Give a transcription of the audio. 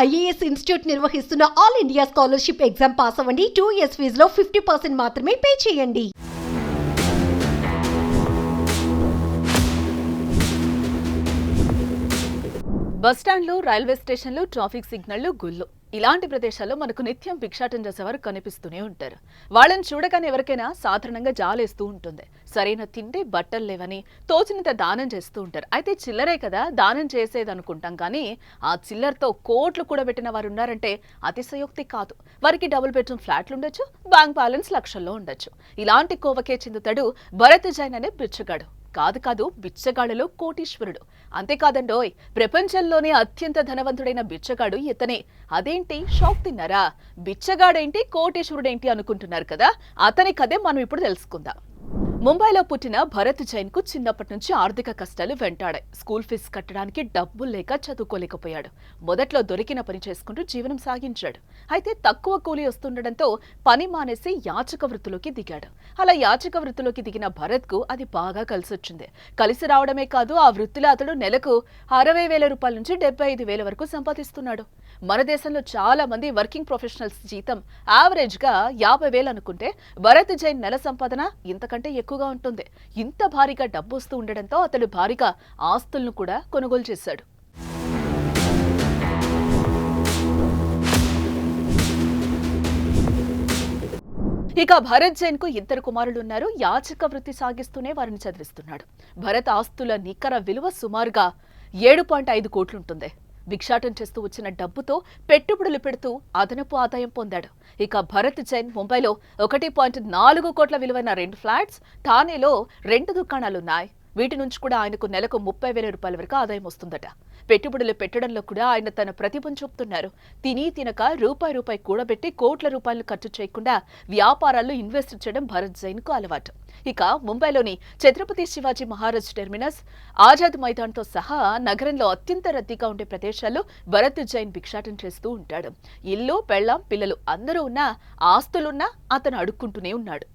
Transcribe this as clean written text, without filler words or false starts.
IAS institute నిర్వహిస్తున్న all India scholarship exam pass అవ్వండి. 2 years ఫీజులో 50% మాత్రమే పే చేయండి. బస్టాండ్లు, రైల్వే స్టేషన్లు, ట్రాఫిక్ సిగ్నళ్లు, గుళ్ళు ఇలాంటి ప్రదేశాల్లో మనకు నిత్యం భిక్షాటం చేసేవారు కనిపిస్తూనే ఉంటారు. వాళ్ళని చూడగానే ఎవరికైనా సాధారణంగా జాలేస్తూ ఉంటుంది. సరైన తిండి, బట్టలు లేవని తోచినంత దానం చేస్తూ ఉంటారు. అయితే చిల్లరే కదా దానం చేసేది అనుకుంటాం, కానీ ఆ చిల్లరతో కోట్లు కూడా పెట్టిన వారు ఉన్నారంటే అతిశయోక్తి కాదు. వారికి డబుల్ బెడ్రూమ్ ఫ్లాట్లు ఉండొచ్చు, బ్యాంక్ బ్యాలెన్స్ లక్షల్లో ఉండొచ్చు. ఇలాంటి కోవకే చెందుతాడు భరత్ జైన్ అనే బిచ్చగాడు. కాదు బిచ్చగాడులో కోటీశ్వరుడు. అంతేకాదండోయ్, ప్రపంచంలోనే అత్యంత ధనవంతుడైన బిచ్చగాడు ఇతనే. అదేంటి, షాక్ తిన్నారా? బిచ్చగాడేంటి, కోటీశ్వరుడేంటి అనుకుంటున్నారు కదా. అతని కథే మనం ఇప్పుడు తెలుసుకుందాం. ముంబైలో పుట్టిన భరత్ జైన్ కు చిన్నప్పటి నుంచి ఆర్థిక కష్టాలు వెంటాడాయి. స్కూల్ ఫీజు కట్టడానికి డబ్బులు లేక చదువుకోలేకపోయాడు. మొదట్లో దొరికిన పని చేసుకుంటూ జీవనం సాగించాడు. అయితే తక్కువ కూలీ వస్తుండటంతో పని మానేసి యాచక వృత్తిలోకి దిగాడు. అలా యాచక వృత్తిలోకి దిగిన భరత్ కు అది బాగా కలిసొచ్చింది. కలిసి రావడమే కాదు, ఆ వృత్తిలో అతడు నెలకు 60,000 రూపాయల నుంచి 75,000 వరకు సంపాదిస్తున్నాడు. మన దేశంలో చాలా మంది వర్కింగ్ ప్రొఫెషనల్స్ జీతం యావరేజ్ గా 50,000 అనుకుంటే భరత్ జైన్ నెల సంపాదన ఇంతకంటే ఎక్కువగా ఉంటుంది. ఇంత భారీగా డబ్బు వస్తూ ఉండడంతో అతడు భారీగా ఆస్తులను కూడా కొనుగోలు చేశాడు. ఇక భరత్ జైన్ కు 2 కుమారులున్నారు. యాచక వృత్తి సాగిస్తూనే వారిని చదివిస్తున్నాడు. భరత్ ఆస్తుల నికర విలువ సుమారుగా 7.5 కోట్లుంటుంది. భిక్షాటం చేస్తూ వచ్చిన డబ్బుతో పెట్టుబడులు పెడుతూ అదనపు ఆదాయం పొందాడు. ఇక భరత్ జైన్ ముంబైలో 1.4 కోట్ల విలువైన 2 ఫ్లాట్స్, ఠానేలో 2 దుకాణాలున్నాయి. వీటి నుంచి కూడా ఆయనకు నెలకు 30,000 రూపాయల వరకు ఆదాయం వస్తుందట. పెట్టుబడులు పెట్టడంలో కూడా ఆయన తన ప్రతిభను చూపుతున్నారు. తిని తినక రూపాయి కూడబెట్టి కోట్ల రూపాయలు ఖర్చు చేయకుండా వ్యాపారాల్లో ఇన్వెస్ట్ చేయడం భరత్ జైన్ కు అలవాటు. ఇక ముంబైలోని ఛత్రపతి శివాజీ మహారాజ్ టెర్మినస్, ఆజాద్ మైదాన్తో సహా నగరంలో అత్యంత రద్దీగా ఉండే ప్రదేశాల్లో భరత్ జైన్ భిక్షాటం చేస్తూ ఉంటాడు. ఇల్లు, పెళ్ళాం, పిల్లలు అందరూ ఉన్నా, ఆస్తులున్నా అతను అడుక్కుంటూనే ఉన్నాడు.